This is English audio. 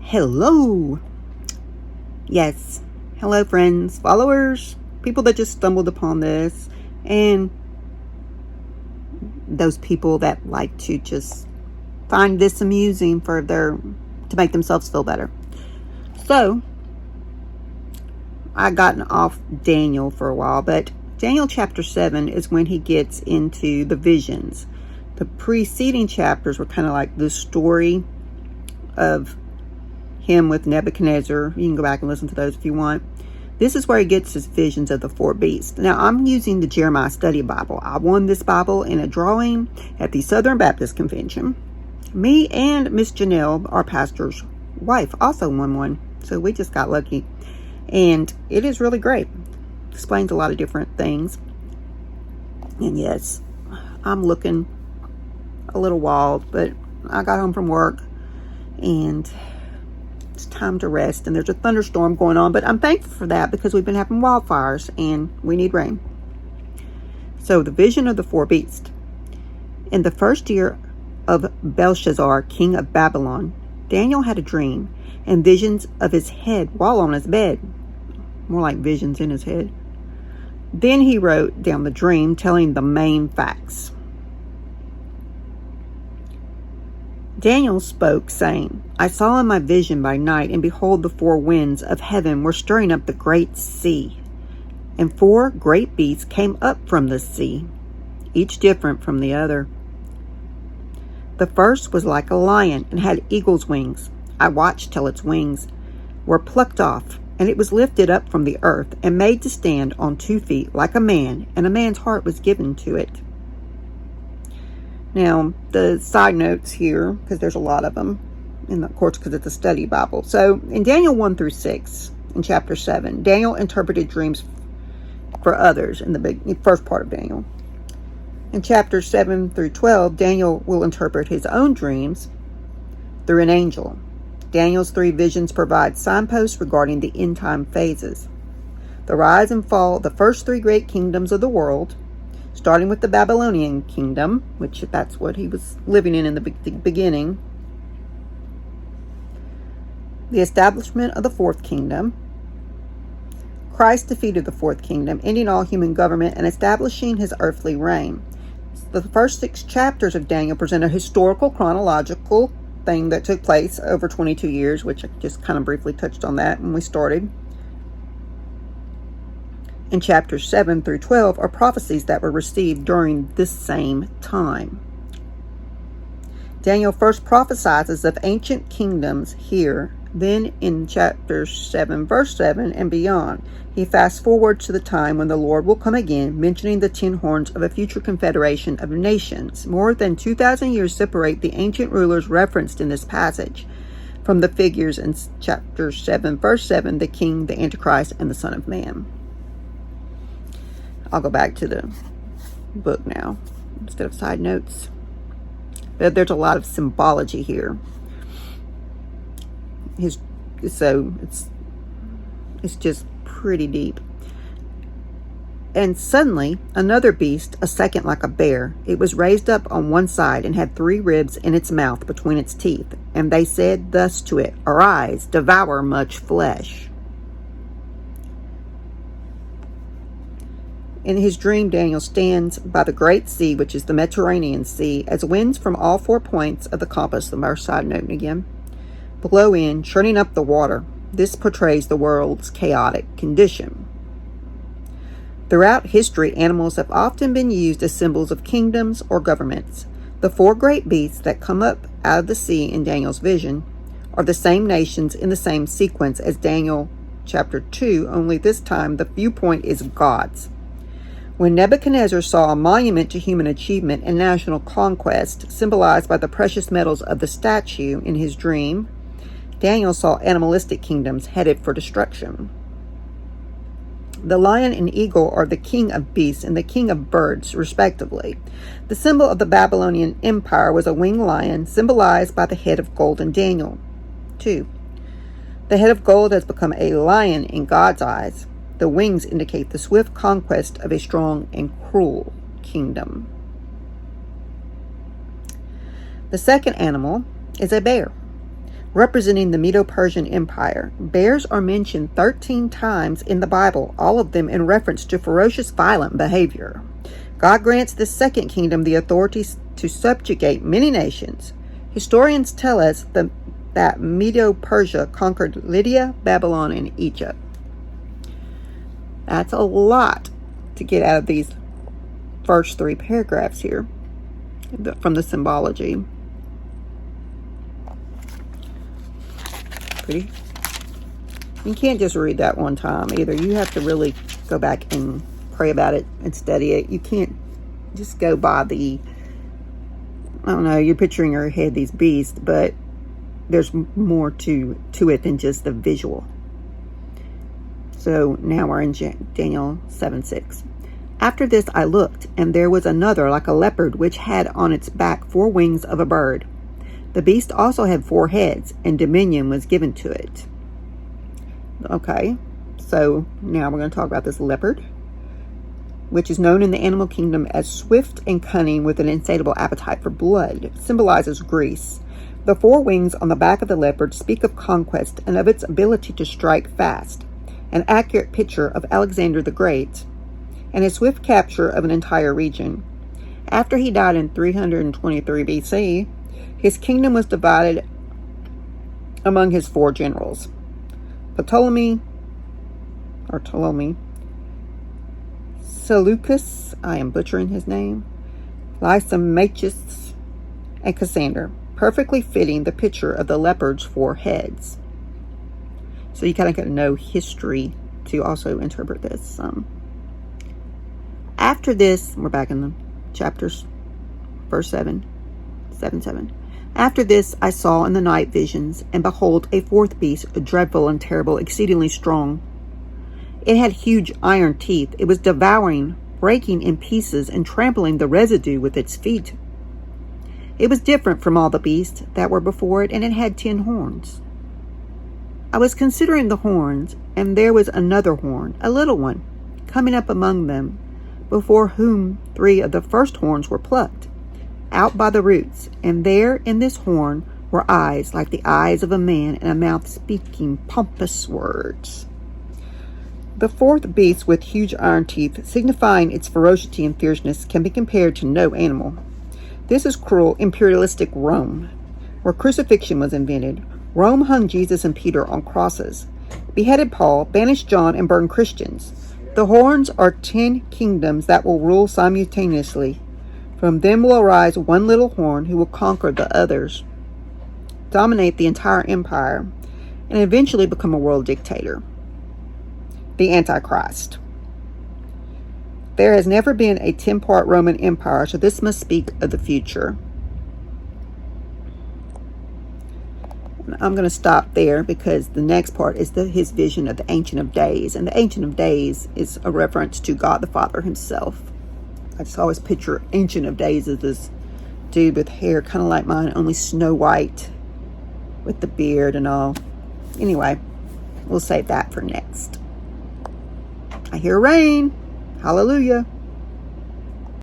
Hello. Yes. Hello, friends, followers, people that just stumbled upon this, and those people that like to just find this amusing to make themselves feel better. So, I gotten off Daniel for a while, but Daniel chapter 7 is when he gets into the visions. The preceding chapters were kind of like the story of him with Nebuchadnezzar. You can go back and listen to those if you want. This is where he gets his visions of the four beasts. Now, I'm using the Jeremiah Study Bible. I won this Bible in a drawing at the Southern Baptist Convention. Me and Miss Janelle, our pastor's wife, also won one. So we just got lucky. And it is really great. Explains a lot of different things. And yes, I'm looking a little wild, but I got home from work and it's time to rest, and there's a thunderstorm going on, but I'm thankful for that because we've been having wildfires and we need rain. So the vision of the four beasts. In the first year of Belshazzar, king of Babylon, Daniel had a dream and visions of his head while on his bed. More like visions in his head. Then he wrote down the dream, telling the main facts. Daniel spoke, saying, I saw in my vision by night, and behold, the four winds of heaven were stirring up the great sea. And four great beasts came up from the sea, each different from the other. The first was like a lion, and had eagle's wings. I watched till its wings were plucked off, and it was lifted up from the earth, and made to stand on 2 feet like a man, and a man's heart was given to it. Now, the side notes here, because there's a lot of them, and of course, because it's a study Bible. So, in Daniel 1 through 6, in chapter 7, Daniel interpreted dreams for others in the first part of Daniel. In chapters 7 through 12, Daniel will interpret his own dreams through an angel. Daniel's 3 visions provide signposts regarding the end time phases. The rise and fall of the first 3 great kingdoms of the world, starting with the Babylonian kingdom, which that's what he was living in the beginning. The establishment of the 4th kingdom. Christ defeated the 4th kingdom, ending all human government and establishing his earthly reign. The first 6 chapters of Daniel present a historical, chronological thing that took place over 22 years, which I just kind of briefly touched on that when we started. In chapters 7 through 12 are prophecies that were received during this same time. Daniel first prophesies of ancient kingdoms here, then in chapter 7, verse 7 and beyond, he fast forwards to the time when the Lord will come again, mentioning the 10 horns of a future confederation of nations. More than 2,000 years separate the ancient rulers referenced in this passage from the figures in chapter 7, verse 7, the king, the Antichrist, and the Son of Man. I'll go back to the book now instead of side notes. But there's a lot of symbology here. So it's just pretty deep. And suddenly another beast, a second like a bear, it was raised up on one side and had 3 ribs in its mouth between its teeth. And they said thus to it, Arise, devour much flesh. In his dream, Daniel stands by the great sea, which is the Mediterranean Sea, as winds from all 4 points of the compass, the our side note again, blow in, churning up the water. This portrays the world's chaotic condition. Throughout history, animals have often been used as symbols of kingdoms or governments. The 4 great beasts that come up out of the sea in Daniel's vision are the same nations in the same sequence as Daniel chapter 2, only this time the viewpoint is God's. When Nebuchadnezzar saw a monument to human achievement and national conquest, symbolized by the precious metals of the statue in his dream, Daniel saw animalistic kingdoms headed for destruction. The lion and eagle are the king of beasts and the king of birds, respectively. The symbol of the Babylonian Empire was a winged lion, symbolized by the head of gold in Daniel 2. The head of gold has become a lion in God's eyes. The wings indicate the swift conquest of a strong and cruel kingdom. The second animal is a bear. representing the Medo-Persian Empire. Bears are mentioned 13 times in the Bible, all of them in reference to ferocious, violent behavior. God grants this second kingdom the authority to subjugate many nations. Historians tell us that Medo-Persia conquered Lydia, Babylon, and Egypt. That's a lot to get out of these first 3 paragraphs here from the symbology. Pretty. You can't just read that one time either. You have to really go back and pray about it and study it. You can't just go by the, I don't know, you're picturing in your head these beasts, but there's more to it than just the visual. So now we're in Daniel 7:6. After this I looked, and there was another like a leopard, which had on its back 4 wings of a bird. The beast also had 4 heads, and dominion was given to it. Okay, so now we're going to talk about this leopard, which is known in the animal kingdom as swift and cunning with an insatiable appetite for blood. It symbolizes Greece. The 4 wings on the back of the leopard speak of conquest and of its ability to strike fast, an accurate picture of Alexander the Great and his swift capture of an entire region. After he died in 323 BC, his kingdom was divided among his 4 generals: Ptolemy, Seleucus, I am butchering his name, Lysimachus, and Cassander, perfectly fitting the picture of the leopard's 4 heads. So you kind of got to know history to also interpret this. After this, we're back in the chapters, verse 7. After this I saw in the night visions, and behold, a 4th beast, dreadful and terrible, exceedingly strong. It had huge iron teeth. It was devouring, breaking in pieces, and trampling the residue with its feet. It was different from all the beasts that were before it, and it had 10 horns. I was considering the horns, and there was another horn, a little one, coming up among them, before whom 3 of the first horns were plucked out by the roots, and there in this horn were eyes like the eyes of a man, and a mouth speaking pompous words. The 4th beast, with huge iron teeth, signifying its ferocity and fierceness, can be compared to no animal. This is cruel, imperialistic Rome, where crucifixion was invented. Rome hung Jesus and Peter on crosses, beheaded Paul, banished John, and burned Christians. The horns are 10 kingdoms that will rule simultaneously. From them will arise one little horn who will conquer the others, dominate the entire empire, and eventually become a world dictator. The Antichrist. There has never been a 10-part Roman Empire, so this must speak of the future. I'm going to stop there because the next part is his vision of the Ancient of Days. And the Ancient of Days is a reference to God the Father himself. I just always picture Ancient of Days as this dude with hair kind of like mine, only snow white with the beard and all. Anyway, we'll save that for next. I hear rain. Hallelujah.